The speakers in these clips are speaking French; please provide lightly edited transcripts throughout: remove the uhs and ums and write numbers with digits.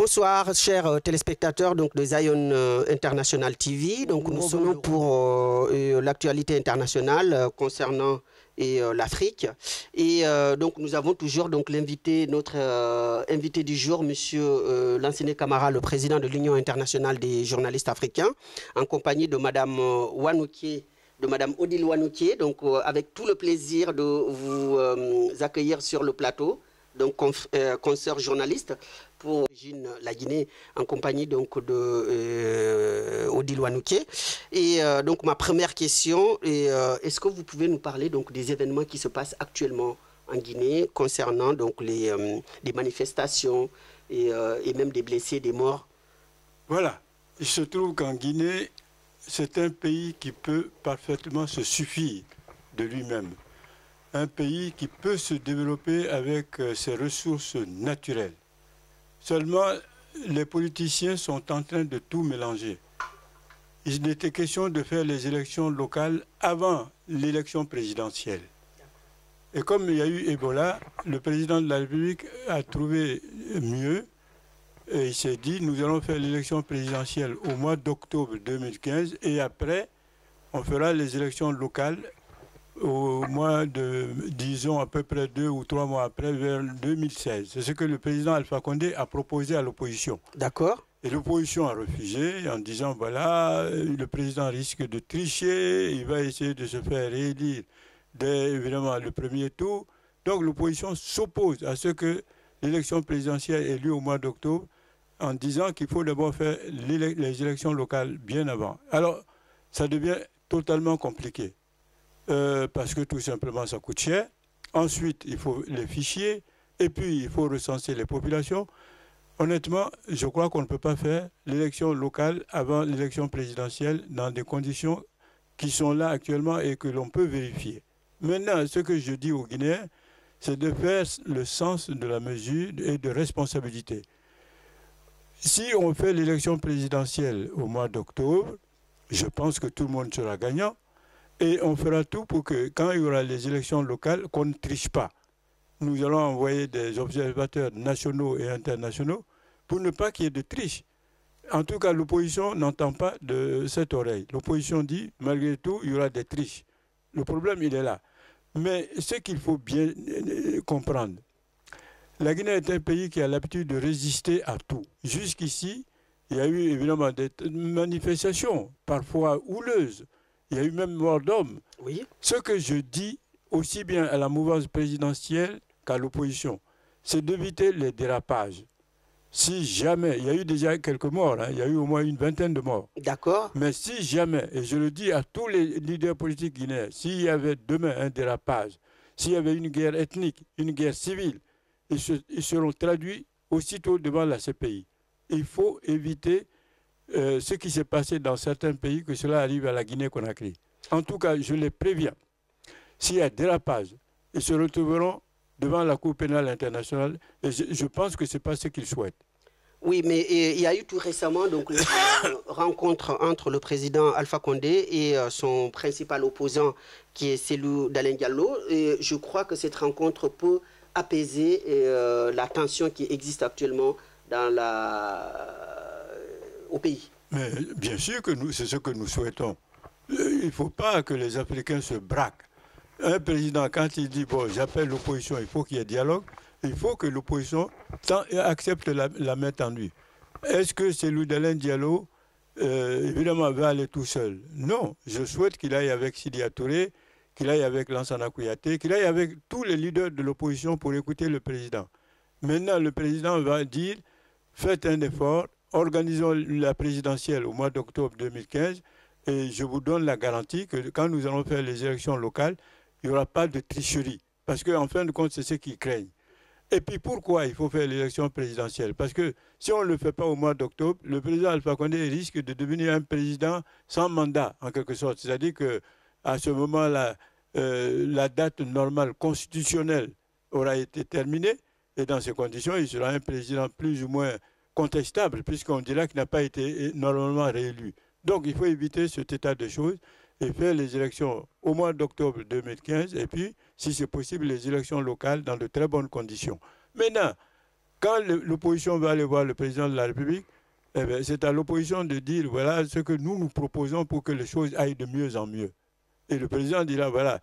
Bonsoir, chers téléspectateurs donc, de Zion International TV. Donc, nous sommes pour l'actualité internationale concernant l'Afrique. Et donc, nous avons toujours l'invité, notre invité du jour, Monsieur Lansana Camara, le président de l'Union internationale des journalistes africains, en compagnie de Madame Wanouké, de Madame Odile Wanouké. Donc, avec tout le plaisir de vous accueillir sur le plateau. Donc, consoeur journaliste pour la Guinée, en compagnie donc de Odile Wanouké. Et donc, ma première question est est-ce que vous pouvez nous parler donc des événements qui se passent actuellement en Guinée concernant donc les manifestations et même des blessés, des morts? Voilà. Il se trouve qu'en Guinée, c'est un pays qui peut parfaitement se suffire de lui-même. Un pays qui peut se développer avec ses ressources naturelles. Seulement, les politiciens sont en train de tout mélanger. Il était question de faire les élections locales avant l'élection présidentielle. Et comme il y a eu Ebola, le président de la République a trouvé mieux et il s'est dit, nous allons faire l'élection présidentielle au mois d'octobre 2015 et après, on fera les élections locales au mois de, disons, à peu près 2 ou 3 mois après, vers 2016. C'est ce que le président Alpha Condé a proposé à l'opposition. D'accord. Et l'opposition a refusé en disant, voilà, le président risque de tricher, il va essayer de se faire réélire dès, évidemment, le premier tour. Donc l'opposition s'oppose à ce que l'élection présidentielle ait lieu au mois d'octobre, en disant qu'il faut d'abord faire les élections locales bien avant. Alors, ça devient totalement compliqué. Parce que tout simplement ça coûte cher. Ensuite, il faut les fichiers et puis il faut recenser les populations. Honnêtement, je crois qu'on ne peut pas faire l'élection locale avant l'élection présidentielle dans des conditions qui sont là actuellement et que l'on peut vérifier. Maintenant, ce que je dis aux Guinéens, c'est de faire le sens de la mesure et de responsabilité. Si on fait l'élection présidentielle au mois d'octobre, je pense que tout le monde sera gagnant. Et on fera tout pour que, quand il y aura les élections locales, qu'on ne triche pas. Nous allons envoyer des observateurs nationaux et internationaux pour ne pas qu'il y ait de triche. En tout cas, l'opposition n'entend pas de cette oreille. L'opposition dit, malgré tout, il y aura des triches. Le problème, il est là. Mais ce qu'il faut bien comprendre, la Guinée est un pays qui a l'habitude de résister à tout. Jusqu'ici, il y a eu évidemment des manifestations, parfois houleuses. Il y a eu même mort d'hommes. Oui. Ce que je dis aussi bien à la mouvance présidentielle qu'à l'opposition, c'est d'éviter les dérapages. Si jamais, il y a eu déjà quelques morts, hein, il y a eu au moins une vingtaine de morts. D'accord. Mais si jamais, et je le dis à tous les leaders politiques guinéens, s'il y avait demain un dérapage, s'il y avait une guerre ethnique, une guerre civile, ils seront traduits aussitôt devant la CPI. Il faut éviter ce qui s'est passé dans certains pays, que cela arrive à la Guinée-Conakry. En tout cas, je les préviens, s'il y a dérapage, ils se retrouveront devant la Cour pénale internationale et je pense que ce n'est pas ce qu'ils souhaitent. Oui, mais il y a eu tout récemment donc, une rencontre entre le président Alpha Condé et son principal opposant, qui est Cellou Dalein Diallo. Et je crois que cette rencontre peut apaiser la tension qui existe actuellement dans au pays. Mais bien sûr que c'est ce que nous souhaitons. Il ne faut pas que les Africains se braquent. Un président, quand il dit, bon, j'appelle l'opposition, il faut qu'il y ait dialogue, il faut que l'opposition accepte la main tendue. Est-ce que Cellou Dalein Diallo, évidemment, va aller tout seul? Non, je souhaite qu'il aille avec Sidya Touré, qu'il aille avec Lansana Kouyaté, qu'il aille avec tous les leaders de l'opposition pour écouter le président. Maintenant, le président va dire, faites un effort, organisons la présidentielle au mois d'octobre 2015 et je vous donne la garantie que quand nous allons faire les élections locales, il n'y aura pas de tricherie. Parce qu'en fin de compte, c'est ce qu'ils craignent. Et puis pourquoi il faut faire l'élection présidentielle? Parce que si on ne le fait pas au mois d'octobre, le président Alpha Condé risque de devenir un président sans mandat, en quelque sorte. C'est-à-dire qu'à ce moment-là, la date normale constitutionnelle aura été terminée et dans ces conditions, il sera un président plus ou moins contestable, puisqu'on dira qu'il n'a pas été normalement réélu. Donc il faut éviter cet état de choses et faire les élections au mois d'octobre 2015 et puis, si c'est possible, les élections locales dans de très bonnes conditions. Maintenant, Quand l'opposition va aller voir le président de la République, eh bien, c'est à l'opposition de dire voilà ce que nous proposons pour que les choses aillent de mieux en mieux. Et le président dira voilà,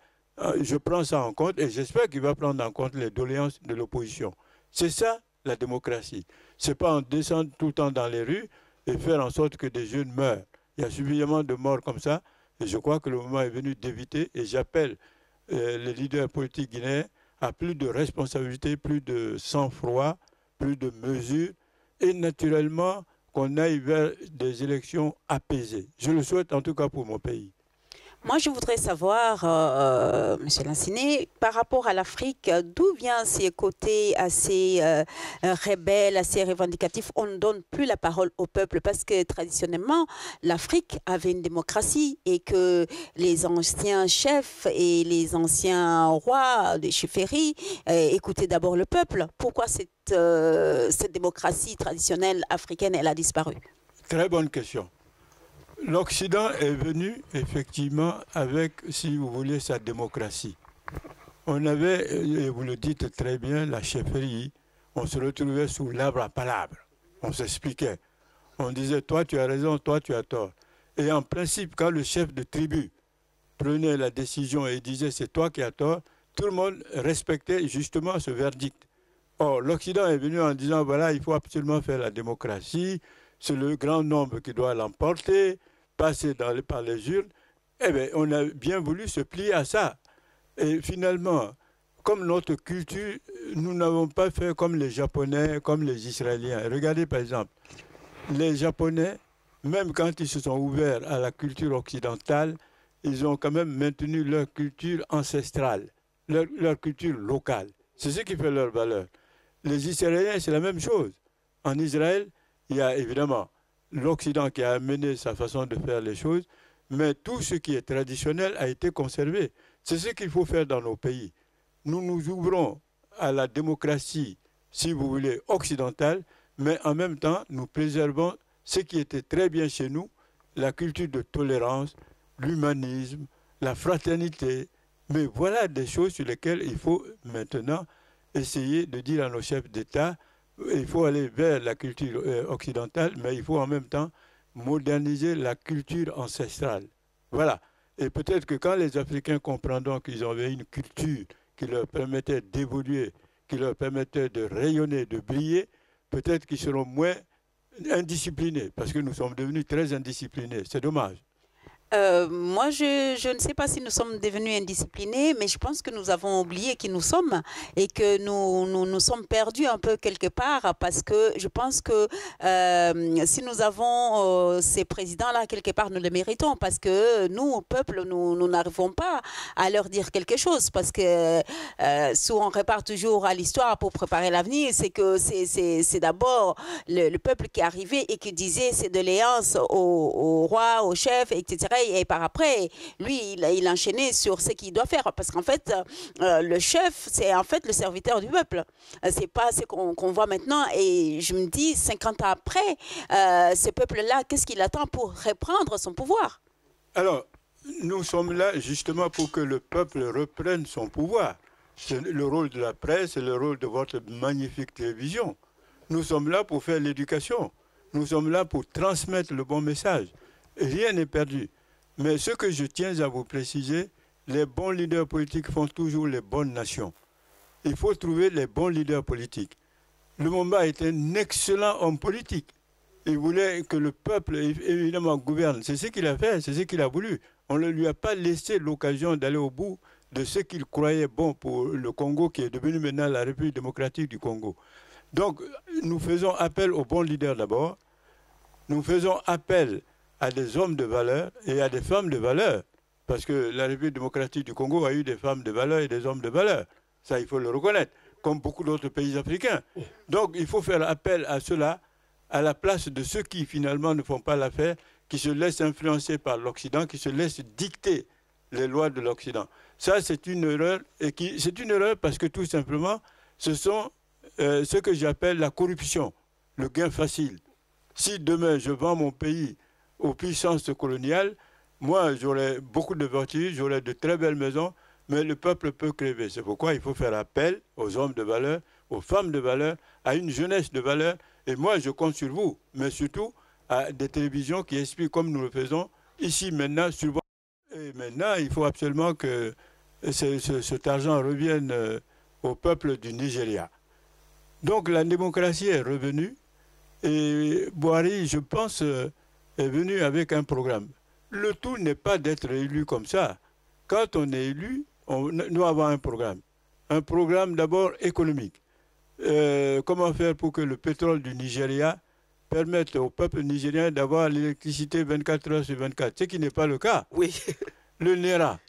je prends ça en compte et j'espère qu'il va prendre en compte les doléances de l'opposition. C'est ça la démocratie. Ce n'est pas en descendre tout le temps dans les rues et faire en sorte que des jeunes meurent. Il y a suffisamment de morts comme ça et je crois que le moment est venu d'éviter et j'appelle les leaders politiques guinéens à plus de responsabilité, plus de sang-froid, plus de mesures et naturellement qu'on aille vers des élections apaisées. Je le souhaite en tout cas pour mon pays. Moi, je voudrais savoir, M. Lanciné, par rapport à l'Afrique, d'où viennent ces côtés assez rebelles, assez revendicatifs? On ne donne plus la parole au peuple parce que traditionnellement, l'Afrique avait une démocratie et que les anciens chefs et les anciens rois des chefferies écoutaient d'abord le peuple. Pourquoi cette démocratie traditionnelle africaine, elle a disparu? Très bonne question. L'Occident est venu effectivement avec, si vous voulez, sa démocratie. On avait, et vous le dites très bien, la chefferie, on se retrouvait sous l'arbre à palabres. On s'expliquait. On disait, toi tu as raison, toi tu as tort. Et en principe, quand le chef de tribu prenait la décision et disait, c'est toi qui as tort, tout le monde respectait justement ce verdict. Or, l'Occident est venu en disant, voilà, il faut absolument faire la démocratie, c'est le grand nombre qui doit l'emporter, passer par les urnes, eh bien, on a bien voulu se plier à ça. Et finalement, comme notre culture, nous n'avons pas fait comme les Japonais, comme les Israéliens. Regardez par exemple, les Japonais, même quand ils se sont ouverts à la culture occidentale, ils ont quand même maintenu leur culture ancestrale, leur culture locale. C'est ce qui fait leur valeur. Les Israéliens, c'est la même chose. En Israël, il y a évidemment l'Occident qui a amené sa façon de faire les choses, mais tout ce qui est traditionnel a été conservé. C'est ce qu'il faut faire dans nos pays. Nous nous ouvrons à la démocratie, si vous voulez, occidentale, mais en même temps, nous préservons ce qui était très bien chez nous, la culture de tolérance, l'humanisme, la fraternité. Mais voilà des choses sur lesquelles il faut maintenant essayer de dire à nos chefs d'État, il faut aller vers la culture occidentale, mais il faut en même temps moderniser la culture ancestrale. Voilà. Et peut-être que quand les Africains comprendront qu'ils avaient une culture qui leur permettait d'évoluer, qui leur permettait de rayonner, de briller, peut-être qu'ils seront moins indisciplinés, parce que nous sommes devenus très indisciplinés. C'est dommage. Moi, je ne sais pas si nous sommes devenus indisciplinés, mais je pense que nous avons oublié qui nous sommes et que nous sommes perdus un peu quelque part parce que je pense que si nous avons ces présidents-là, quelque part, nous les méritons parce que nous, au peuple, nous n'arrivons pas à leur dire quelque chose parce que si on répare toujours à l'histoire pour préparer l'avenir, c'est que c'est d'abord le peuple qui est arrivé et qui disait ses doléances au roi, au chef, etc. Et par après, lui, il enchaînait sur ce qu'il doit faire. Parce qu'en fait, le chef, c'est en fait le serviteur du peuple. C'est pas ce qu'on voit maintenant. Et je me dis, 50 ans après, ce peuple-là, qu'est-ce qu'il attend pour reprendre son pouvoir? Alors, nous sommes là justement pour que le peuple reprenne son pouvoir. C'est le rôle de la presse, c'est le rôle de votre magnifique télévision. Nous sommes là pour faire l'éducation. Nous sommes là pour transmettre le bon message. Et rien n'est perdu. Mais ce que je tiens à vous préciser, les bons leaders politiques font toujours les bonnes nations. Il faut trouver les bons leaders politiques. Lumumba est un excellent homme politique. Il voulait que le peuple, évidemment, gouverne. C'est ce qu'il a fait, c'est ce qu'il a voulu. On ne lui a pas laissé l'occasion d'aller au bout de ce qu'il croyait bon pour le Congo, qui est devenu maintenant la République démocratique du Congo. Donc, nous faisons appel aux bons leaders d'abord. Nous faisons appel à des hommes de valeur et à des femmes de valeur. Parce que la République démocratique du Congo a eu des femmes de valeur et des hommes de valeur. Ça, il faut le reconnaître, comme beaucoup d'autres pays africains. Donc, il faut faire appel à cela, à la place de ceux qui, finalement, ne font pas l'affaire, qui se laissent influencer par l'Occident, qui se laissent dicter les lois de l'Occident. Ça, c'est une erreur. Et c'est une erreur parce que, tout simplement, ce sont ce que j'appelle la corruption, le gain facile. Si demain, je vends mon pays aux puissances coloniales, moi, j'aurai beaucoup de voitures, j'aurai de très belles maisons, mais le peuple peut crever. C'est pourquoi il faut faire appel aux hommes de valeur, aux femmes de valeur, à une jeunesse de valeur. Et moi, je compte sur vous, mais surtout à des télévisions qui expliquent comme nous le faisons ici, maintenant, sur votre... Et maintenant, il faut absolument que cet argent revienne au peuple du Nigeria. Donc la démocratie est revenue et Buhari, je pense, est venu avec un programme. Le tout n'est pas d'être élu comme ça. Quand on est élu, on doit avoir un programme. Un programme d'abord économique. Comment faire pour que le pétrole du Nigeria permette au peuple nigérien d'avoir l'électricité 24 heures sur 24, ce qui n'est pas le cas. Oui. Le Naira.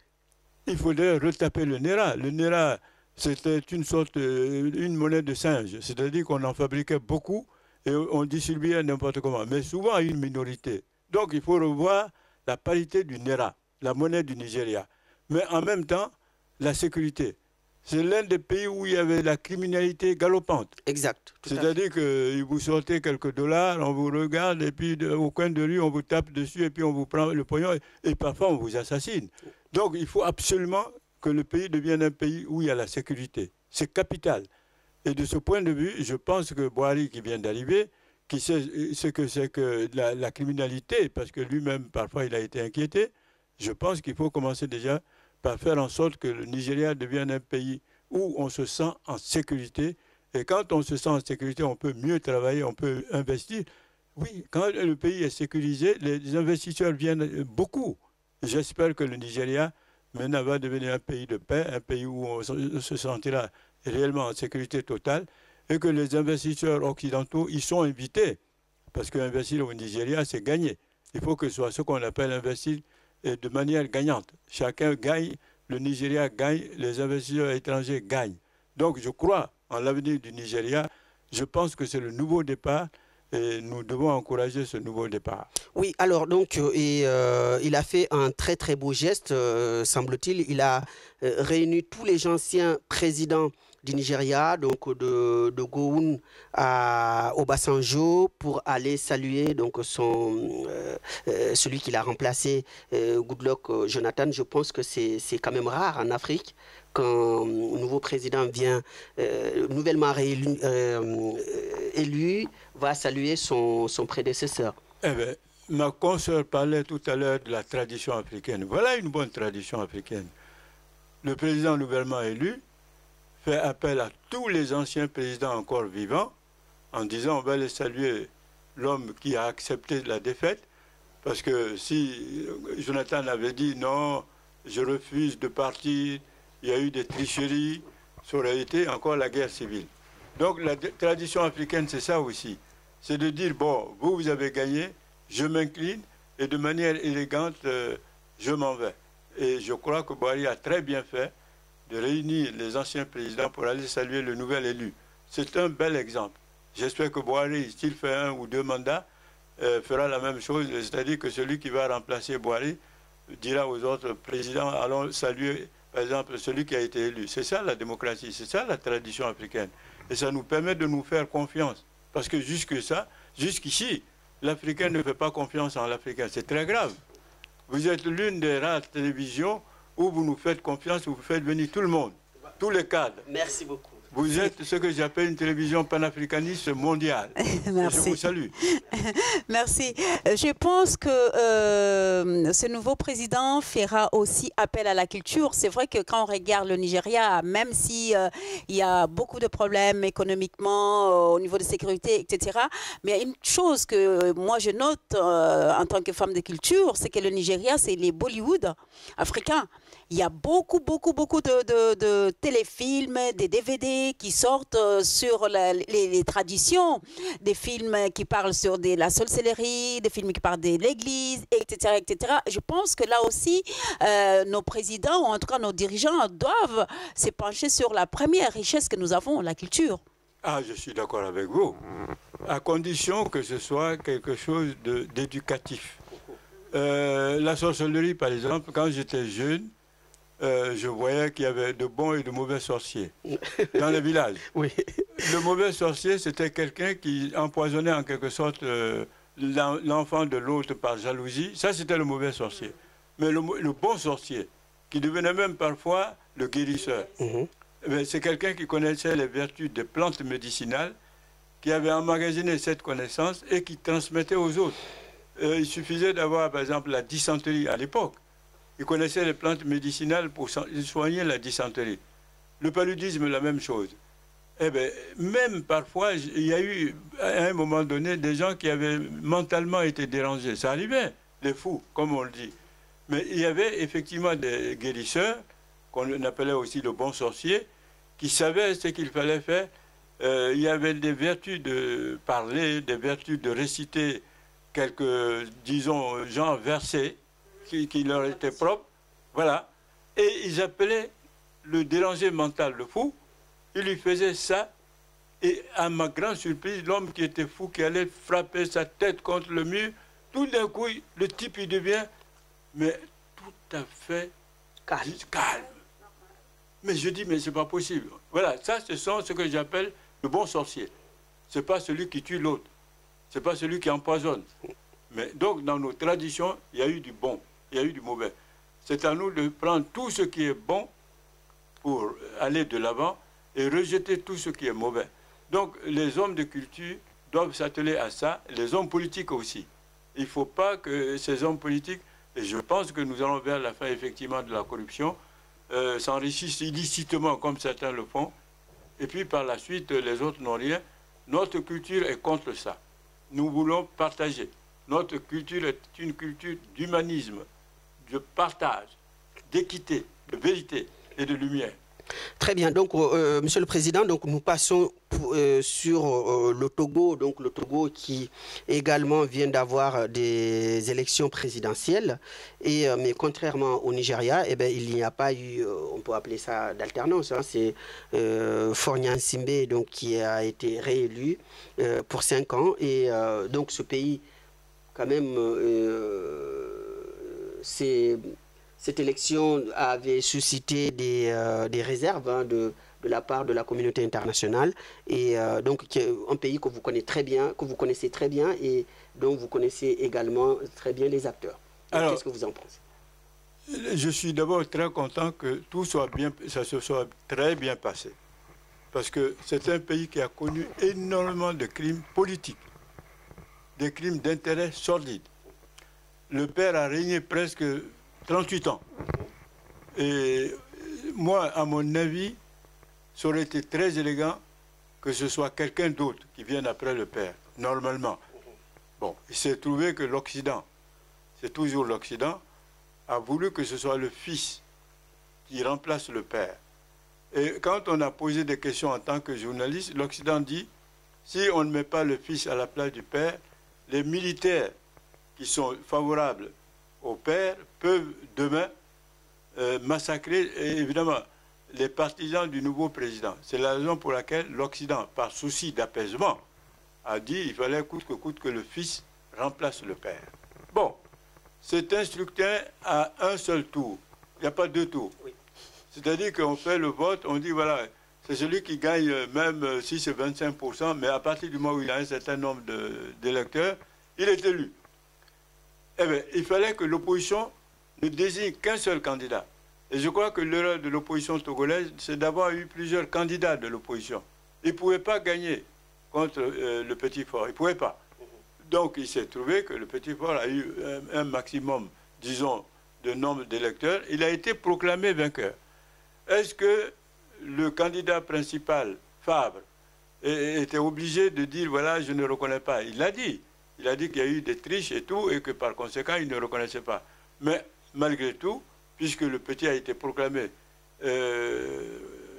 Il faudrait retaper le Naira. Le Naira, c'était une monnaie de singe, c'est-à-dire qu'on en fabriquait beaucoup et on distribuait n'importe comment, mais souvent à une minorité. Donc il faut revoir la parité du Naira, la monnaie du Nigeria. Mais en même temps, la sécurité. C'est l'un des pays où il y avait la criminalité galopante. Exact. C'est-à-dire que vous sortez quelques dollars, on vous regarde, et puis au coin de rue, on vous tape dessus, et puis on vous prend le pognon, et parfois on vous assassine. Donc il faut absolument que le pays devienne un pays où il y a la sécurité. C'est capital. Et de ce point de vue, je pense que Buhari, qui vient d'arriver, qui sait ce que c'est que la criminalité, parce que lui-même, parfois, il a été inquiété, je pense qu'il faut commencer déjà par faire en sorte que le Nigeria devienne un pays où on se sent en sécurité. Et quand on se sent en sécurité, on peut mieux travailler, on peut investir. Oui, quand le pays est sécurisé, les investisseurs viennent beaucoup. J'espère que le Nigeria, maintenant, va devenir un pays de paix, un pays où on se sentira réellement en sécurité totale, et que les investisseurs occidentaux y sont invités. Parce qu'investir au Nigeria, c'est gagner. Il faut que ce soit ce qu'on appelle investir de manière gagnante. Chacun gagne, le Nigeria gagne, les investisseurs étrangers gagnent. Donc je crois en l'avenir du Nigeria. Je pense que c'est le nouveau départ et nous devons encourager ce nouveau départ. Oui, alors donc il a fait un très très beau geste, semble-t-il. Il a réuni tous les anciens présidents du Nigeria, donc de Gowon à Obasanjo, pour aller saluer donc celui qui l'a remplacé, Goodluck Jonathan. Je pense que c'est quand même rare en Afrique qu'un nouveau président vient nouvellement élu va saluer son prédécesseur. Eh bien, ma consoeur parlait tout à l'heure de la tradition africaine. Voilà une bonne tradition africaine. Le président nouvellement élu fait appel à tous les anciens présidents encore vivants en disant on va les saluer, l'homme qui a accepté la défaite, parce que si Jonathan avait dit non, je refuse de partir, il y a eu des tricheries, ça aurait été encore la guerre civile. Donc la tradition africaine, c'est ça aussi. C'est de dire, bon, vous avez gagné, je m'incline, et de manière élégante, je m'en vais. Et je crois que Buhari a très bien fait de réunir les anciens présidents pour aller saluer le nouvel élu. C'est un bel exemple. J'espère que Buhari, s'il fait 1 ou 2 mandats, fera la même chose, c'est-à-dire que celui qui va remplacer Buhari dira aux autres présidents, allons saluer, par exemple, celui qui a été élu. C'est ça la démocratie, c'est ça la tradition africaine. Et ça nous permet de nous faire confiance. Parce que jusqu'ici, l'Africain ne fait pas confiance en l'Africain. C'est très grave. Vous êtes l'une des rares télévisions où vous nous faites confiance, où vous faites venir tout le monde, tous les cadres. Merci beaucoup. Vous êtes ce que j'appelle une télévision panafricaniste mondiale. Merci. Je vous salue. Merci. Je pense que ce nouveau président fera aussi appel à la culture. C'est vrai que quand on regarde le Nigeria, même si il y a beaucoup de problèmes économiquement, au niveau de sécurité, etc., mais il y a une chose que moi je note en tant que femme de culture, c'est que le Nigeria, c'est les Bollywood africains. Il y a beaucoup de téléfilms, des DVD qui sortent sur les traditions, des films qui parlent sur la sorcellerie, des films qui parlent de l'église, etc., etc. Je pense que là aussi, nos présidents, ou en tout cas nos dirigeants, doivent se pencher sur la première richesse que nous avons, la culture. Ah, je suis d'accord avec vous, à condition que ce soit quelque chose d'éducatif. La sorcellerie, par exemple, quand j'étais jeune, je voyais qu'il y avait de bons et de mauvais sorciers dans les villages. Oui. Le mauvais sorcier, c'était quelqu'un qui empoisonnait en quelque sorte l'enfant de l'autre par jalousie. Ça, c'était le mauvais sorcier. Mais le bon sorcier, qui devenait même parfois le guérisseur, c'est quelqu'un qui connaissait les vertus des plantes médicinales, qui avait emmagasiné cette connaissance et qui transmettait aux autres. Il suffisait d'avoir, par exemple, la dysenterie à l'époque. Il connaissait les plantes médicinales pour soigner la dysenterie. Le paludisme, la même chose. Eh bien, même parfois, il y a eu, à un moment donné, des gens qui avaient mentalement été dérangés. Ça arrivait, les fous, comme on le dit. Mais il y avait effectivement des guérisseurs, qu'on appelait aussi le bon sorcier, qui savaient ce qu'il fallait faire. Il y avait des vertus de parler, des vertus de réciter quelques, disons, gens versés qui leur étaient propres. Voilà. Et ils appelaient le dérangé mental le fou. Ils lui faisaient ça. Et à ma grande surprise, l'homme qui était fou, qui allait frapper sa tête contre le mur, tout d'un coup, le type, il devient, mais tout à fait calme. Mais je dis, mais c'est pas possible. Voilà, ça, ce sont ce que j'appelle le bon sorcier. Ce n'est pas celui qui tue l'autre. Ce n'est pas celui qui empoisonne. Mais donc, dans nos traditions, il y a eu du bon, il y a eu du mauvais. C'est à nous de prendre tout ce qui est bon pour aller de l'avant et rejeter tout ce qui est mauvais. Donc, les hommes de culture doivent s'atteler à ça, les hommes politiques aussi. Il ne faut pas que ces hommes politiques, et je pense que nous allons vers la fin effectivement de la corruption, s'enrichissent illicitement comme certains le font, et puis par la suite, les autres n'ont rien. Notre culture est contre ça. Nous voulons partager. Notre culture est une culture d'humanisme, de partage, d'équité, de vérité et de lumière. Très bien. Donc, Monsieur le Président, donc nous passons sur le Togo. Donc, le Togo qui également vient d'avoir des élections présidentielles. Et, mais contrairement au Nigeria, eh bien, il n'y a pas eu, on peut appeler ça d'alternance. Hein, c'est Faure Gnassingbé donc qui a été réélu pour 5 ans. Et donc, ce pays, quand même, cette élection avait suscité des réserves hein, de la part de la communauté internationale et donc un pays que vous connaissez très bien et dont vous connaissez également très bien les acteurs. Qu'est-ce que vous en pensez? Je suis d'abord très content que tout soit bien, ça se soit très bien passé. Parce que c'est un pays qui a connu énormément de crimes politiques, des crimes d'intérêt sordide. Le père a régné presque 38 ans. Et moi, à mon avis, ça aurait été très élégant que ce soit quelqu'un d'autre qui vienne après le père, normalement. Bon, il s'est trouvé que l'Occident, c'est toujours l'Occident, a voulu que ce soit le fils qui remplace le père. Et quand on a posé des questions en tant que journaliste, l'Occident dit, si on ne met pas le fils à la place du père, les militaires qui sont favorables au père peuvent demain massacrer, évidemment, les partisans du nouveau président. C'est la raison pour laquelle l'Occident, par souci d'apaisement, a dit qu'il fallait coûte que le fils remplace le père. Bon, cet instructeur a un seul tour. Il n'y a pas deux tours. Oui. C'est-à-dire qu'on fait le vote, on dit voilà, c'est celui qui gagne même si c'est 25%, mais à partir du moment où il a un certain nombre d'électeurs, il est élu. Eh bien, il fallait que l'opposition ne désigne qu'un seul candidat. Et je crois que l'erreur de l'opposition togolaise, c'est d'avoir eu plusieurs candidats de l'opposition. Ils ne pouvaient pas gagner contre le Petit Fort. Ils ne pouvaient pas. Donc, il s'est trouvé que le Petit Fort a eu un maximum, disons, de nombre d'électeurs. Il a été proclamé vainqueur. Est-ce que le candidat principal, Fabre, était obligé de dire, voilà, je ne reconnais pas? Il l'a dit. Il a dit qu'il y a eu des triches et tout, et que par conséquent, il ne reconnaissait pas. Mais malgré tout, puisque le petit a été proclamé,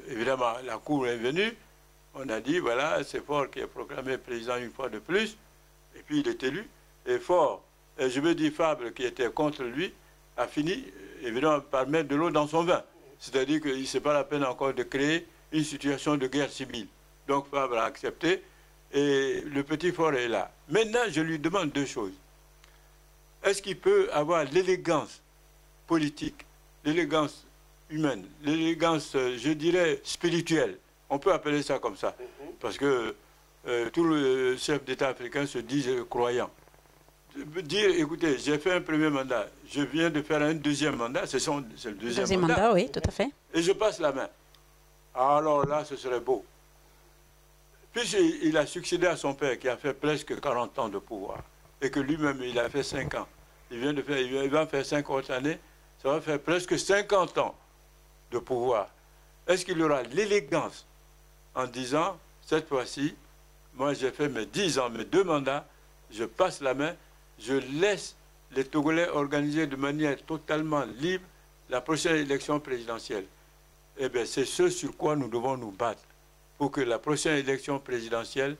évidemment, la Cour est venue, on a dit, voilà, c'est Faure qui est proclamé président une fois de plus, et puis il est élu. Et Faure, je veux dire Fabre, qui était contre lui, a fini, évidemment, par mettre de l'eau dans son vin. C'est-à-dire qu'il ne s'est pas la peine encore de créer une situation de guerre civile. Donc Fabre a accepté, et le Petit Fort est là. Maintenant, je lui demande deux choses. Est-ce qu'il peut avoir l'élégance politique, l'élégance humaine, l'élégance, je dirais, spirituelle? On peut appeler ça comme ça. Parce que tous les chefs d'État africains se disent croyants. Dire, écoutez, j'ai fait un premier mandat, je viens de faire un deuxième mandat, c'est le deuxième mandat. Oui, tout à fait. Et je passe la main. Alors là, ce serait beau. Puisqu'il a succédé à son père qui a fait presque 40 ans de pouvoir et que lui-même, il a fait 5 ans. Il va faire 5 autres années, ça va faire presque 50 ans de pouvoir. Est-ce qu'il aura l'élégance en disant, cette fois-ci, moi j'ai fait mes 10 ans, mes 2 mandats, je passe la main, je laisse les Togolais organiser de manière totalement libre la prochaine élection présidentielle. Eh bien, c'est ce sur quoi nous devons nous battre pour que la prochaine élection présidentielle,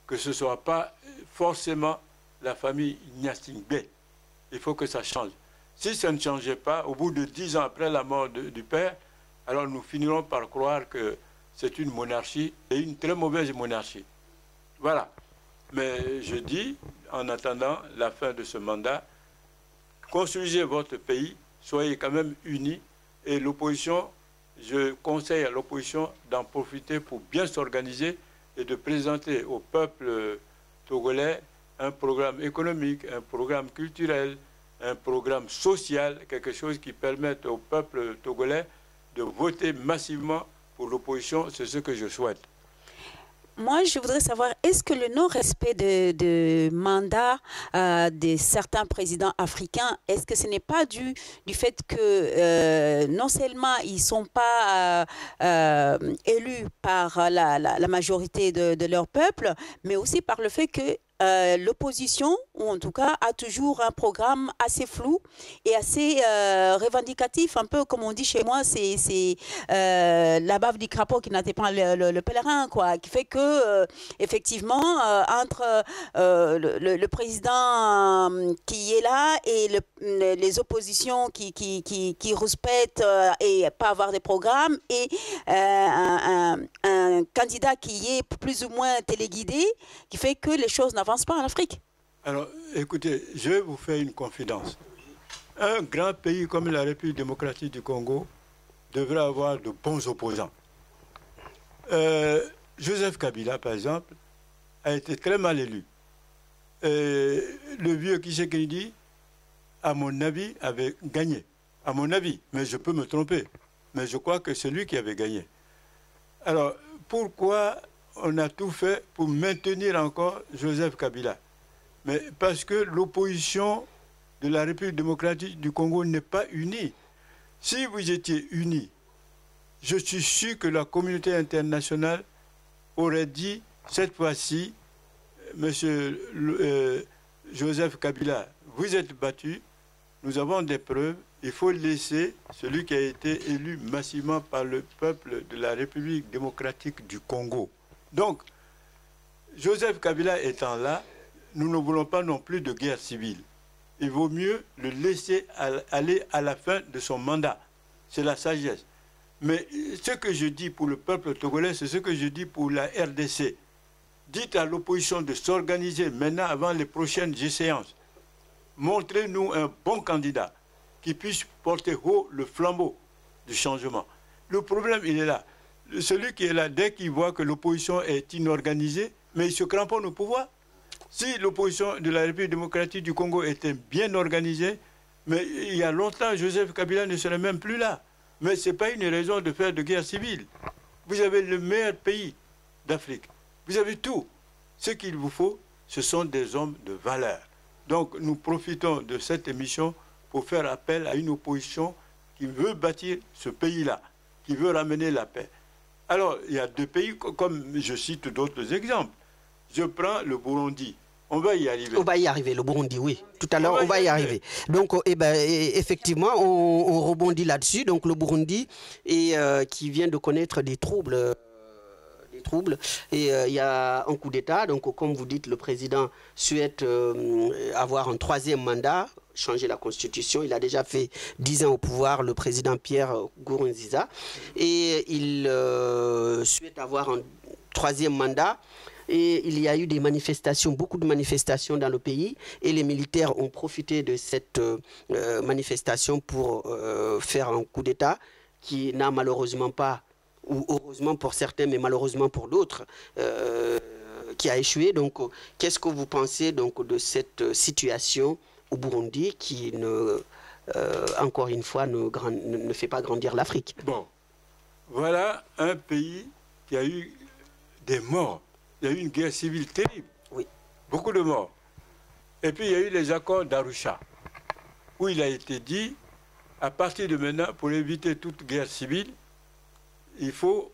que ce ne soit pas forcément la famille Nyasingbe. Il faut que ça change. Si ça ne changeait pas, au bout de 10 ans après la mort du père, alors nous finirons par croire que c'est une monarchie et une très mauvaise monarchie. Voilà. Mais je dis, en attendant la fin de ce mandat, construisez votre pays, soyez quand même unis et l'opposition, je conseille à l'opposition d'en profiter pour bien s'organiser et de présenter au peuple togolais un programme économique, un programme culturel, un programme social, quelque chose qui permette au peuple togolais de voter massivement pour l'opposition. C'est ce que je souhaite. Moi, je voudrais savoir, est-ce que le non-respect de mandat de certains présidents africains, est-ce que ce n'est pas du fait que non seulement ils ne sont pas élus par la majorité de leur peuple, mais aussi par le fait que l'opposition, ou en tout cas, a toujours un programme assez flou et assez revendicatif, un peu comme on dit chez moi, c'est la bave du crapaud qui n'atteint pas le pèlerin, quoi, qui fait que, effectivement, entre le président qui est là et les oppositions qui respectent et pas avoir des programmes, et un candidat qui est plus ou moins téléguidé, qui fait que les choses n'avancent pas en Afrique. Alors, écoutez, je vais vous faire une confidence. Un grand pays comme la République démocratique du Congo devrait avoir de bons opposants. Joseph Kabila, par exemple, a été très mal élu. Le vieux Tshisekedi, à mon avis, avait gagné. À mon avis, mais je peux me tromper. Mais je crois que c'est lui qui avait gagné. Alors, pourquoi on a tout fait pour maintenir encore Joseph Kabila? Mais parce que l'opposition de la République démocratique du Congo n'est pas unie. Si vous étiez unis, je suis sûr que la communauté internationale aurait dit, cette fois-ci, monsieur Joseph Kabila, vous êtes battu, nous avons des preuves, il faut laisser celui qui a été élu massivement par le peuple de la République démocratique du Congo. Donc, Joseph Kabila étant là, nous ne voulons pas non plus de guerre civile. Il vaut mieux le laisser aller à la fin de son mandat. C'est la sagesse. Mais ce que je dis pour le peuple togolais, c'est ce que je dis pour la RDC. Dites à l'opposition de s'organiser maintenant avant les prochaines échéances. Montrez-nous un bon candidat qui puisse porter haut le flambeau du changement. Le problème, il est là. Celui qui est là, dès qu'il voit que l'opposition est inorganisée, mais il se cramponne au pouvoir. Si l'opposition de la République démocratique du Congo était bien organisée, mais il y a longtemps, Joseph Kabila ne serait même plus là. Mais ce n'est pas une raison de faire de guerre civile. Vous avez le meilleur pays d'Afrique. Vous avez tout. Ce qu'il vous faut, ce sont des hommes de valeur. Donc nous profitons de cette émission pour faire appel à une opposition qui veut bâtir ce pays-là, qui veut ramener la paix. Alors, il y a 2 pays, comme je cite d'autres exemples. Je prends le Burundi. On va y arriver. On va y arriver, le Burundi, oui. Tout à l'heure, on va y arriver. Donc, effectivement, on rebondit là-dessus. Donc, le Burundi, qui vient de connaître des troubles. Et il y a un coup d'État. Donc, comme vous dites, le président souhaite avoir un 3e mandat, changer la constitution. Il a déjà fait 10 ans au pouvoir, le président Pierre Nkurunziza. Et il souhaite avoir un 3e mandat. Et il y a eu des manifestations, beaucoup de manifestations dans le pays. Et les militaires ont profité de cette manifestation pour faire un coup d'État qui n'a malheureusement pas, ou heureusement pour certains, mais malheureusement pour d'autres, qui a échoué. Donc, qu'est-ce que vous pensez donc, de cette situation au Burundi qui, encore une fois, ne fait pas grandir l'Afrique? Bon, voilà un pays qui a eu des morts. Il y a eu une guerre civile terrible. Oui. Beaucoup de morts. Et puis il y a eu les accords d'Arusha, où il a été dit, à partir de maintenant, pour éviter toute guerre civile, il faut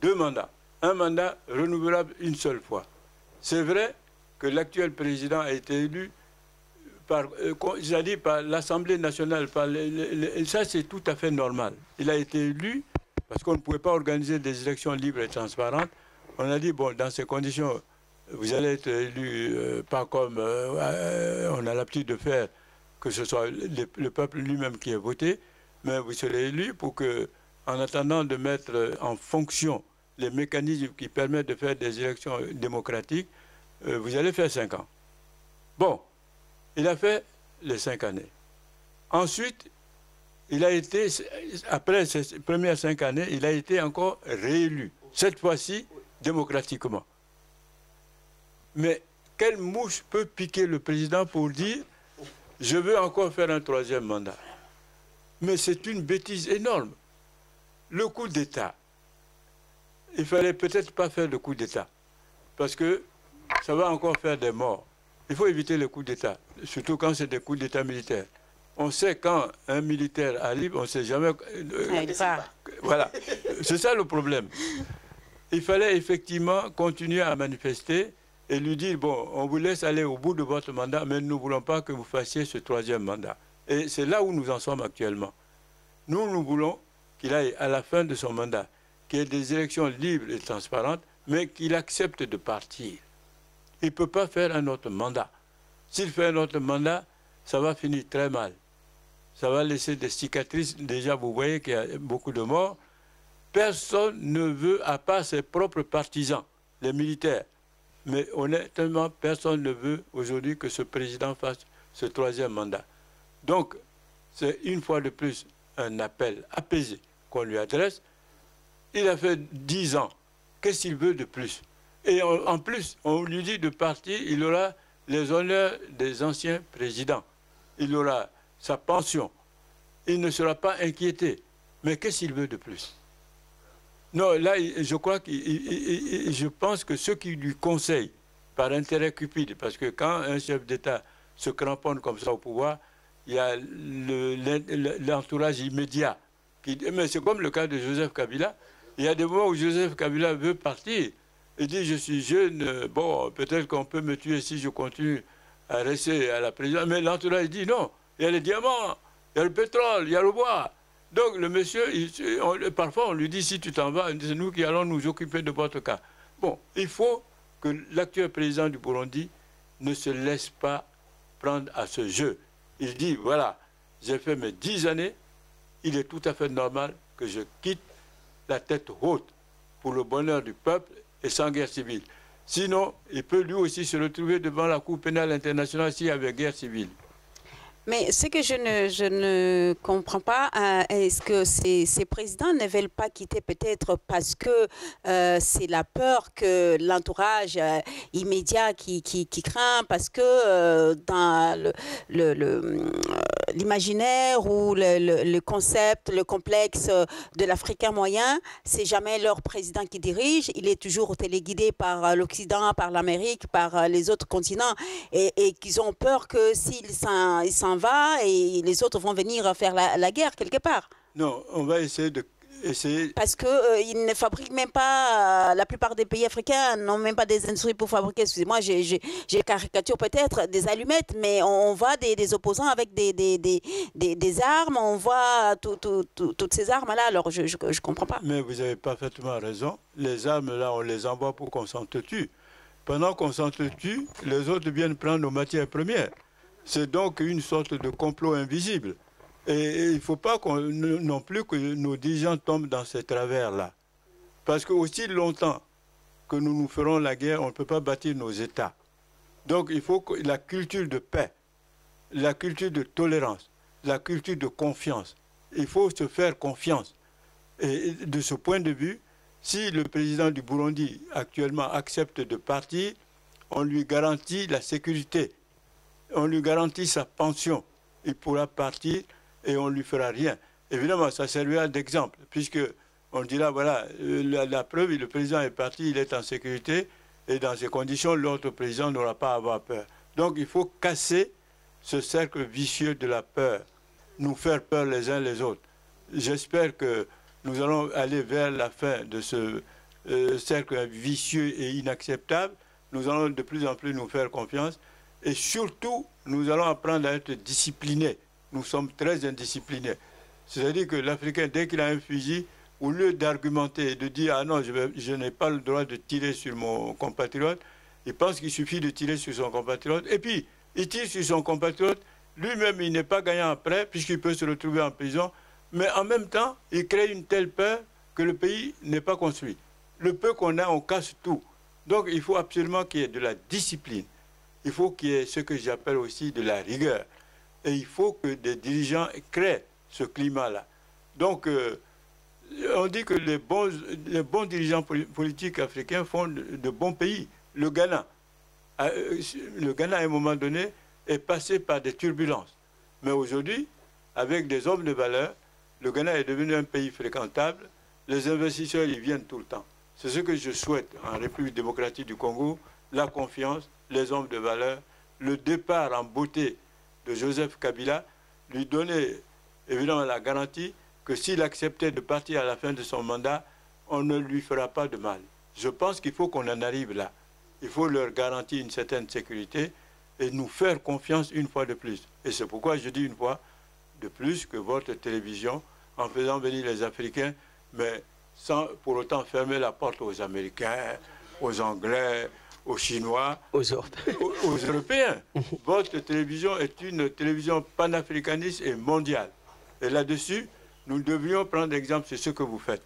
2 mandats. Un mandat renouvelable une seule fois. C'est vrai que l'actuel président a été élu par l'Assemblée nationale. Ça, c'est tout à fait normal. Il a été élu parce qu'on ne pouvait pas organiser des élections libres et transparentes. On a dit, bon, dans ces conditions, vous allez être élu pas comme on a l'habitude de faire, que ce soit le peuple lui-même qui ait voté, mais vous serez élu pour que, en attendant de mettre en fonction les mécanismes qui permettent de faire des élections démocratiques, vous allez faire 5 ans. Bon, il a fait les 5 années. Ensuite, il a été, après ces premières 5 années, il a été encore réélu. Cette fois-ci, démocratiquement. Mais quelle mouche peut piquer le président pour dire « je veux encore faire un 3e mandat ». Mais c'est une bêtise énorme. Le coup d'État, il ne fallait peut-être pas faire le coup d'État, parce que ça va encore faire des morts. Il faut éviter les coups d'État, surtout quand c'est des coups d'État militaires. On sait quand un militaire arrive, on ne sait jamais... Voilà, c'est ça le problème. Il fallait effectivement continuer à manifester et lui dire, bon, on vous laisse aller au bout de votre mandat, mais nous ne voulons pas que vous fassiez ce 3e mandat. Et c'est là où nous en sommes actuellement. Nous voulons qu'il aille à la fin de son mandat, qu'il y ait des élections libres et transparentes, mais qu'il accepte de partir. Il ne peut pas faire un autre mandat. S'il fait un autre mandat, ça va finir très mal. Ça va laisser des cicatrices. Déjà, vous voyez qu'il y a beaucoup de morts. Personne ne veut, à part ses propres partisans, les militaires. Mais honnêtement, personne ne veut aujourd'hui que ce président fasse ce 3e mandat. Donc, c'est une fois de plus un appel apaisé qu'on lui adresse. Il a fait 10 ans. Qu'est-ce qu'il veut de plus? Et en plus, on lui dit de partir, il aura les honneurs des anciens présidents. Il aura sa pension. Il ne sera pas inquiété. Mais qu'est-ce qu'il veut de plus? Non, là, je pense que ceux qui lui conseillent, par intérêt cupide, parce que quand un chef d'État se cramponne comme ça au pouvoir, il y a l'entourage immédiat. Mais c'est comme le cas de Joseph Kabila. Il y a des moments où Joseph Kabila veut partir. Il dit, je suis jeune, bon, peut-être qu'on peut me tuer si je continue à rester à la présidence. Mais l'entourage dit, non, il y a les diamants, il y a le pétrole, il y a le bois. Donc le monsieur, parfois on lui dit, si tu t'en vas, c'est nous qui allons nous occuper de votre cas. Bon, il faut que l'actuel président du Burundi ne se laisse pas prendre à ce jeu. Il dit, voilà, j'ai fait mes 10 années, il est tout à fait normal que je quitte la tête haute pour le bonheur du peuple et sans guerre civile. Sinon, il peut lui aussi se retrouver devant la Cour pénale internationale s'il y avait guerre civile. Mais ce que je ne comprends pas, est-ce que ces présidents ne veulent pas quitter peut-être parce que c'est la peur que l'entourage immédiat qui craint, parce que dans l'imaginaire ou le concept, le complexe de l'Africain moyen, c'est jamais leur président qui dirige, il est toujours téléguidé par l'Occident, par l'Amérique, par les autres continents, et qu'ils ont peur que s'il s'en va et les autres vont venir faire la guerre quelque part. Non, on va essayer de... Parce qu'ils ne fabriquent même pas, la plupart des pays africains n'ont même pas des industries pour fabriquer, excusez-moi, j'ai caricature peut-être, des allumettes, mais on voit des opposants avec des armes, on voit toutes ces armes-là, alors je ne comprends pas. Mais vous avez parfaitement raison, les armes là, on les envoie pour qu'on s'entretue. Pendant qu'on s'entretue, les autres viennent prendre nos matières premières. C'est donc une sorte de complot invisible. Et il ne faut pas non plus que nos dirigeants tombent dans ces travers-là. Parce qu'aussi longtemps que nous nous ferons la guerre, on ne peut pas bâtir nos États. Donc il faut que la culture de paix, la culture de tolérance, la culture de confiance, il faut se faire confiance. Et de ce point de vue, si le président du Burundi actuellement accepte de partir, on lui garantit la sécurité, on lui garantit sa pension, il pourra partir et on ne lui fera rien. Évidemment, ça servira d'exemple, puisque on dira, voilà, la preuve, le président est parti, il est en sécurité, et dans ces conditions, l'autre président n'aura pas à avoir peur. Donc il faut casser ce cercle vicieux de la peur, nous faire peur les uns les autres. J'espère que nous allons aller vers la fin de ce cercle vicieux et inacceptable. Nous allons de plus en plus nous faire confiance et surtout, nous allons apprendre à être disciplinés. Nous sommes très indisciplinés. C'est-à-dire que l'Africain, dès qu'il a un fusil, au lieu d'argumenter et de dire « Ah non, je n'ai pas le droit de tirer sur mon compatriote », il pense qu'il suffit de tirer sur son compatriote. Et puis, il tire sur son compatriote. Lui-même, il n'est pas gagnant après, puisqu'il peut se retrouver en prison. Mais en même temps, il crée une telle peur que le pays n'est pas construit. Le peu qu'on a, on casse tout. Donc, il faut absolument qu'il y ait de la discipline. Il faut qu'il y ait ce que j'appelle aussi de la rigueur. Et il faut que des dirigeants créent ce climat-là. Donc, on dit que les bons dirigeants politiques africains font de bons pays. Le Ghana, à un moment donné, est passé par des turbulences. Mais aujourd'hui, avec des hommes de valeur, le Ghana est devenu un pays fréquentable. Les investisseurs y viennent tout le temps. C'est ce que je souhaite en République démocratique du Congo, la confiance, les hommes de valeur, le départ en beauté de Joseph Kabila, lui donner évidemment la garantie que s'il acceptait de partir à la fin de son mandat, on ne lui fera pas de mal. Je pense qu'il faut qu'on en arrive là. Il faut leur garantir une certaine sécurité et nous faire confiance une fois de plus. Et c'est pourquoi je dis une fois de plus que votre télévision, en faisant venir les Africains, mais sans pour autant fermer la porte aux Américains, aux Anglais, aux Chinois, aux Européens. Votre télévision est une télévision panafricaniste et mondiale. Et là-dessus, nous devrions prendre exemple sur ce que vous faites.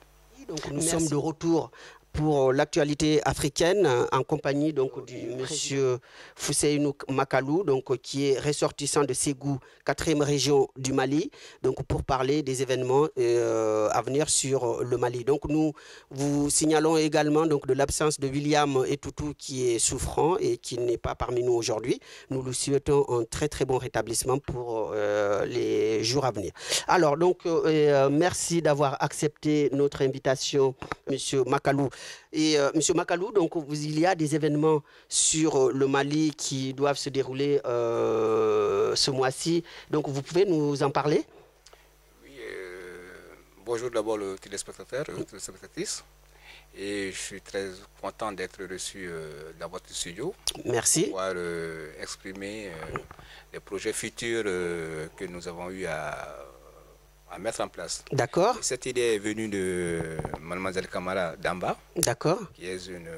Donc, nous sommes de retour pour l'actualité africaine en compagnie donc du monsieur Fousseynou Makalou, donc qui est ressortissant de Ségou, 4e région du Mali, donc pour parler des événements à venir sur le Mali. Donc nous vous signalons également donc de l'absence de William Etoutou qui est souffrant et qui n'est pas parmi nous aujourd'hui. Nous lui souhaitons un très très bon rétablissement pour les jours à venir. Alors donc merci d'avoir accepté notre invitation, monsieur Makalou. Et monsieur Makalou, donc il y a des événements sur le Mali qui doivent se dérouler ce mois-ci. Donc vous pouvez nous en parler? Oui, bonjour d'abord le téléspectateur, téléspectatrice. Et je suis très content d'être reçu dans votre studio. Merci. Pour pouvoir exprimer les projets futurs que nous avons eu à mettre en place. D'accord. Cette idée est venue de Mademoiselle Camara Damba. D'accord. Qui est une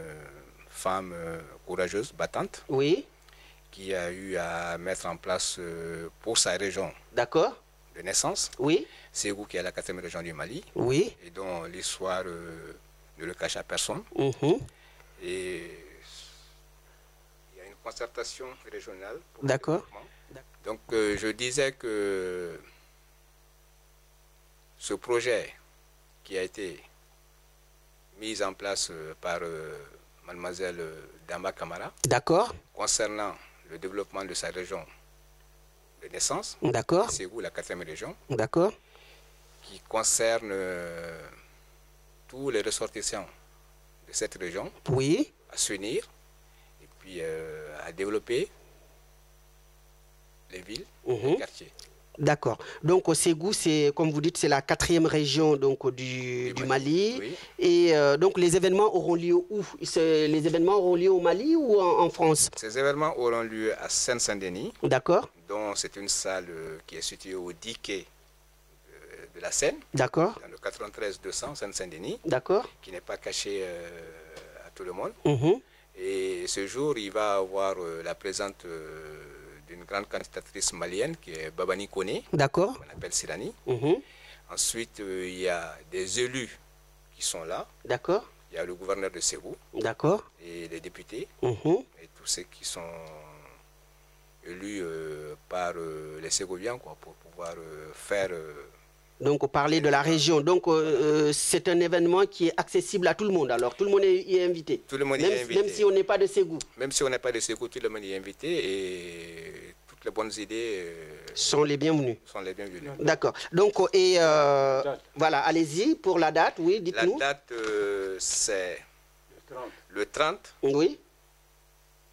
femme courageuse, battante. Oui. Qui a eu à mettre en place pour sa région. D'accord. De naissance. Oui. Ségou qui est la 4e région du Mali. Oui. Et dont l'histoire ne le cache à personne. Et il y a une concertation régionale. D'accord. Donc je disais que ce projet qui a été mis en place par mademoiselle Damba Camara, concernant le développement de sa région de naissance, Ségou, la 4e région, qui concerne tous les ressortissants de cette région, à s'unir et puis à développer les villes, les quartiers. D'accord. Donc au Ségou, c'est comme vous dites, c'est la 4e région donc du Mali. Oui. Et donc les événements auront lieu où? Les événements auront lieu au Mali ou en France? Ces événements auront lieu à Seine-Saint-Denis. D'accord. Donc c'est une salle qui est située au 10 quai de la Seine. D'accord. Dans le 93-200 Seine-Saint-Denis. D'accord. Qui n'est pas caché à tout le monde. Et ce jour, il va avoir la présence d'une grande candidatrice malienne qui est Babani Koné, qu'on appelle Sirani. Ensuite, il y a des élus qui sont là. D'accord. Il y a le gouverneur de Ségou. D'accord. Et les députés. Et tous ceux qui sont élus par les Ségouviens pour pouvoir faire... Donc, parler de la région. Donc, c'est un événement qui est accessible à tout le monde. Alors, tout le monde y est invité. Tout le monde y est invité. Même si on n'est pas de Ségou. Même si on n'est pas de Ségou, tout le monde y est invité. Et toutes toutes les bonnes idées sont les bienvenues. D'accord. Donc, voilà, allez-y pour la date, oui, dites-nous. La date, c'est le 30. Oui.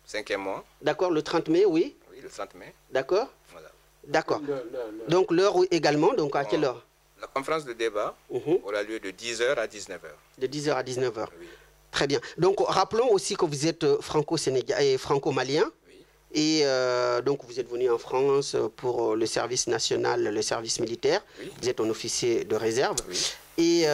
5e mois. D'accord, le 30 mai, oui. Oui, le 30 mai. D'accord. Voilà. D'accord. Donc, l'heure également, donc à quelle heure? La conférence de débat aura lieu de 10h à 19h. De 10h à 19h. Oui. Très bien. Donc, rappelons aussi que vous êtes franco-sénégalais et franco-malien. Oui. Et donc, vous êtes venu en France pour le service national, le service militaire. Oui. Vous êtes un officier de réserve. Oui. Et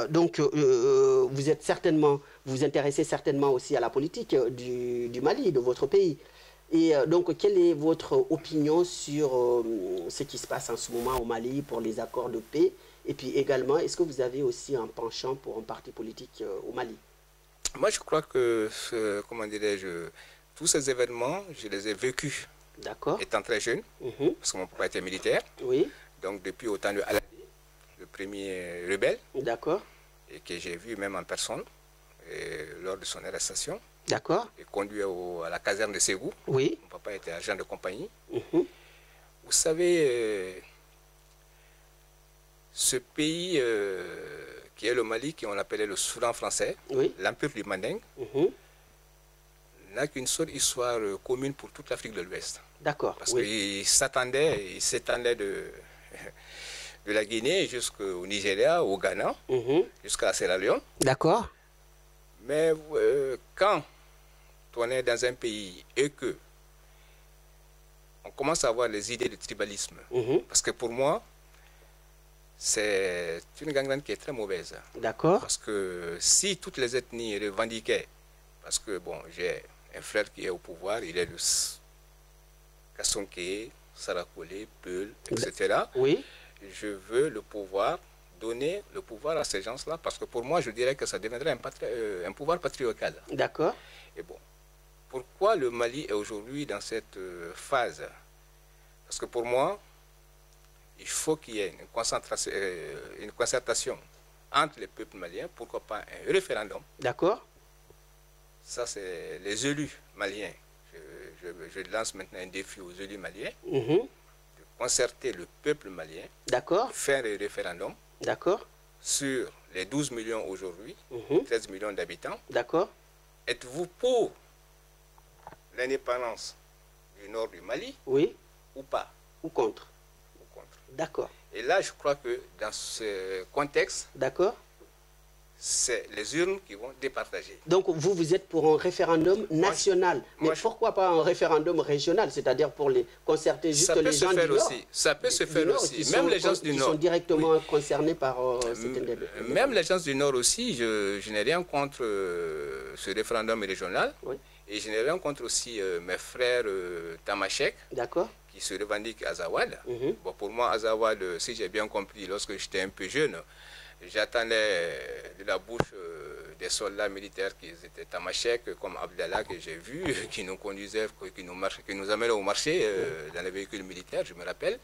donc, vous êtes certainement, vous vous intéressez certainement aussi à la politique du Mali, de votre pays. Et donc, quelle est votre opinion sur ce qui se passe en ce moment au Mali pour les accords de paix? Et puis également, est-ce que vous avez aussi un penchant pour un parti politique au Mali? Moi, je crois que, comment dirais-je, tous ces événements, je les ai vécus. D'accord. Étant très jeune, parce que mon papa était militaire. Oui. Donc, depuis au temps de Aladi, le premier rebelle. D'accord. Et que j'ai vu même en personne lors de son arrestation. D'accord. Et conduit à la caserne de Ségou. Oui. Mon papa était agent de compagnie. Vous savez, ce pays qui est le Mali, qu'on appelait le Soudan français, oui. l'Empire du Manding, n'a qu'une seule histoire commune pour toute l'Afrique de l'Ouest. D'accord. Parce qu'il s'étendait de la Guinée jusqu'au Nigeria, au Ghana, jusqu'à la Sierra Leone. D'accord. Mais quand on est dans un pays et que on commence à avoir les idées de tribalisme, parce que pour moi, c'est une gangrène qui est très mauvaise. D'accord. Parce que si toutes les ethnies revendiquaient, parce que bon, j'ai un frère qui est au pouvoir, il est de Kassonké, Sarakolé, Peul, etc. Oui. Je veux le pouvoir, donner le pouvoir à ces gens-là, parce que pour moi, je dirais que ça deviendrait un pouvoir patriarcal. D'accord. Et bon, pourquoi le Mali est aujourd'hui dans cette phase? Parce que pour moi, il faut qu'il y ait une concertation entre les peuples maliens, pourquoi pas un référendum. D'accord. Ça, c'est les élus maliens. Je lance maintenant un défi aux élus maliens de concerter le peuple malien, faire un référendum sur les 12 millions aujourd'hui, 13 millions d'habitants. D'accord. Êtes-vous pour l'indépendance du nord du Mali? Oui. Ou pas? Ou contre? Ou contre. D'accord. Et là, je crois que dans ce contexte, c'est les urnes qui vont départager. Donc vous êtes pour un référendum national. Mais pourquoi pas un référendum régional, c'est-à-dire pour les concerter juste les gens du Nord? Ça peut se faire aussi. Même les gens du Nord. Qui sont directement concernés par même les gens du Nord aussi, je n'ai rien contre ce référendum régional. Oui. Et je n'ai rien contre aussi mes frères Tamashek. D'accord. Qui se revendiquent Azawad. Bon, pour moi, Azawad, si j'ai bien compris, lorsque j'étais un peu jeune, j'attendais de la bouche des soldats militaires qui étaient Tamashek, comme Abdallah, que j'ai vu, qui nous conduisaient, qui nous amenaient au marché dans les véhicules militaires, je me rappelle.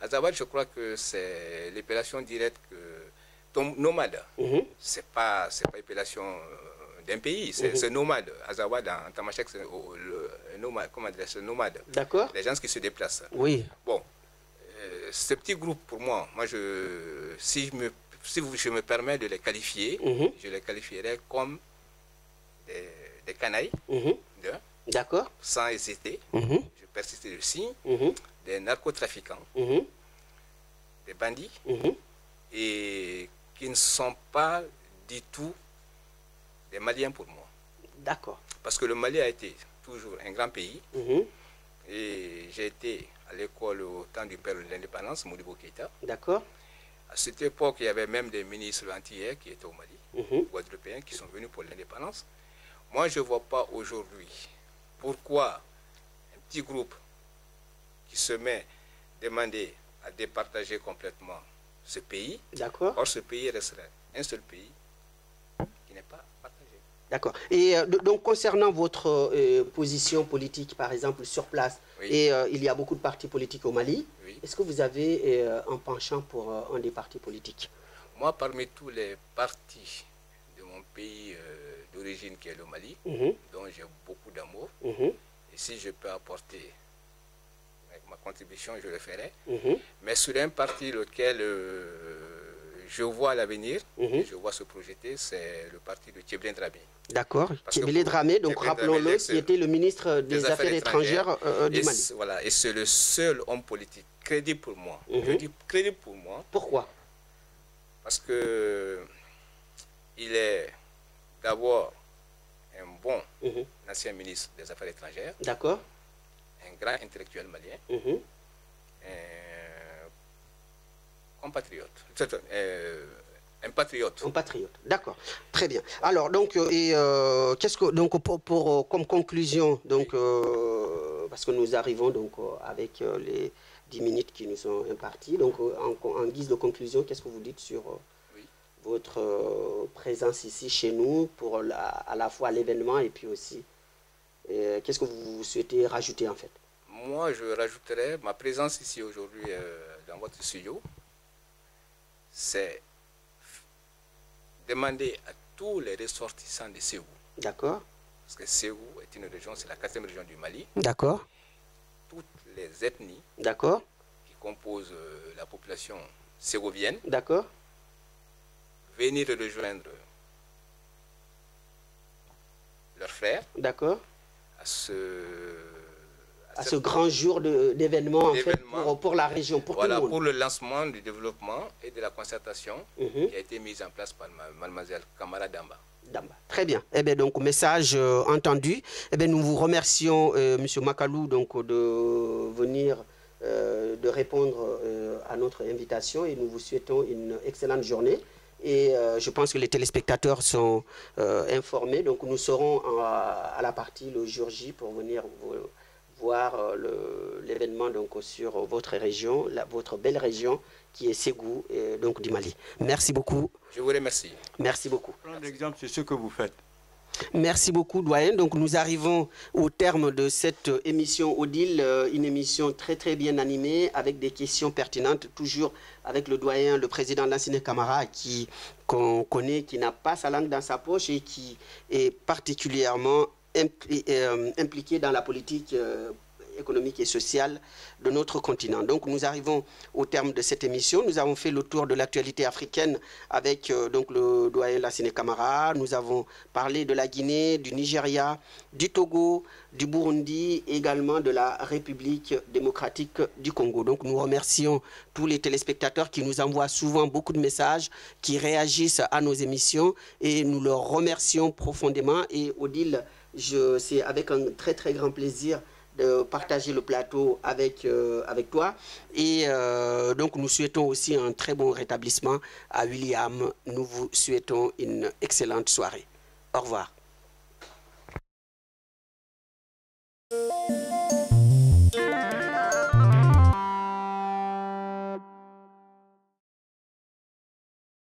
Azawad, je crois que c'est l'épellation directe nomade. C'est pas l'épellation d'un pays, c'est nomade. Azawad, en Tamashek, c'est nomade, comment dire, c'est nomade. D'accord. Les gens qui se déplacent. Oui. Bon, ce petit groupe, pour moi, si je me permets de les qualifier, je les qualifierais comme des canailles, d'accord, sans hésiter, je persiste le signe, des narcotrafiquants, des bandits, et qui ne sont pas du tout des Maliens pour moi. D'accord. Parce que le Mali a été toujours un grand pays, et j'ai été à l'école au temps du père de l'indépendance, Modibo Keïta. D'accord. À cette époque, il y avait même des ministres antillais qui étaient au Mali, guadeloupéens, qui sont venus pour l'indépendance. Moi, je ne vois pas aujourd'hui pourquoi un petit groupe qui se met à demander à départager complètement ce pays. D'accord. Or, ce pays resterait un seul pays qui n'est pas partagé. D'accord. Et donc, concernant votre position politique, par exemple, sur place, et il y a beaucoup de partis politiques au Mali, est-ce que vous avez un penchant pour un des partis politiques? Moi, parmi tous les partis de mon pays d'origine qui est le Mali, dont j'ai beaucoup d'amour, et si je peux apporter contribution, je le ferai. Mais sur un parti lequel je vois l'avenir, je vois se projeter, c'est le parti de Tchéblé Dramé. D'accord. Tchéblé Dramé, donc rappelons-le, qui était le ministre des Affaires étrangères du Mali. Voilà, et c'est le seul homme politique crédible pour moi. Je dis crédible pour moi. Pourquoi? Parce que il est d'abord un bon ancien ministre des Affaires étrangères. D'accord. Un grand intellectuel malien. Un compatriote. Un patriote. Un patriote, d'accord. Très bien. Alors, donc, qu'est-ce que, donc, comme conclusion, donc, parce que nous arrivons donc avec les 10 minutes qui nous sont imparties, donc en guise de conclusion, qu'est-ce que vous dites sur votre présence ici chez nous pour à la fois l'événement et puis aussi, qu'est-ce que vous souhaitez rajouter en fait? Moi, je rajouterais ma présence ici aujourd'hui dans votre studio, c'est demander à tous les ressortissants de Ségou. D'accord. Parce que Ségou est une région, c'est la 4e région du Mali. D'accord. Toutes les ethnies. D'accord. Qui composent la population ségovienne. D'accord. Venir rejoindre leurs frères. D'accord. À ce grand jour d'événement en fait, pour la région, pour voilà, tout le monde. Pour le lancement du développement et de la concertation qui a été mise en place par mademoiselle Camara Damba. Très bien. Eh bien, donc, message entendu. Eh bien, nous vous remercions, M. Makalou, donc, de venir, de répondre à notre invitation et nous vous souhaitons une excellente journée. Et je pense que les téléspectateurs sont informés. Donc, nous serons à la partie le jour J pour venir voir l'événement donc sur votre région, votre belle région qui est Ségou, donc du Mali. Merci beaucoup. Je vous remercie. Merci beaucoup. Prendre l'exemple, c'est ce que vous faites. Merci beaucoup, doyen. Donc nous arrivons au terme de cette émission Odile, une émission très très bien animée avec des questions pertinentes, toujours avec le doyen, le président Lansine Camara, qu'on connaît, qui n'a pas sa langue dans sa poche et qui est particulièrement impliqué dans la politique économique et sociale de notre continent. Donc nous arrivons au terme de cette émission. Nous avons fait le tour de l'actualité africaine avec donc le doyen Lansine Camara. Nous avons parlé de la Guinée, du Nigeria, du Togo, du Burundi, également de la République démocratique du Congo. Donc nous remercions tous les téléspectateurs qui nous envoient souvent beaucoup de messages, qui réagissent à nos émissions et nous leur remercions profondément. Et Odile, c'est avec un très très grand plaisir de partager le plateau avec toi. Et donc, nous souhaitons aussi un très bon rétablissement à William. Nous vous souhaitons une excellente soirée. Au revoir.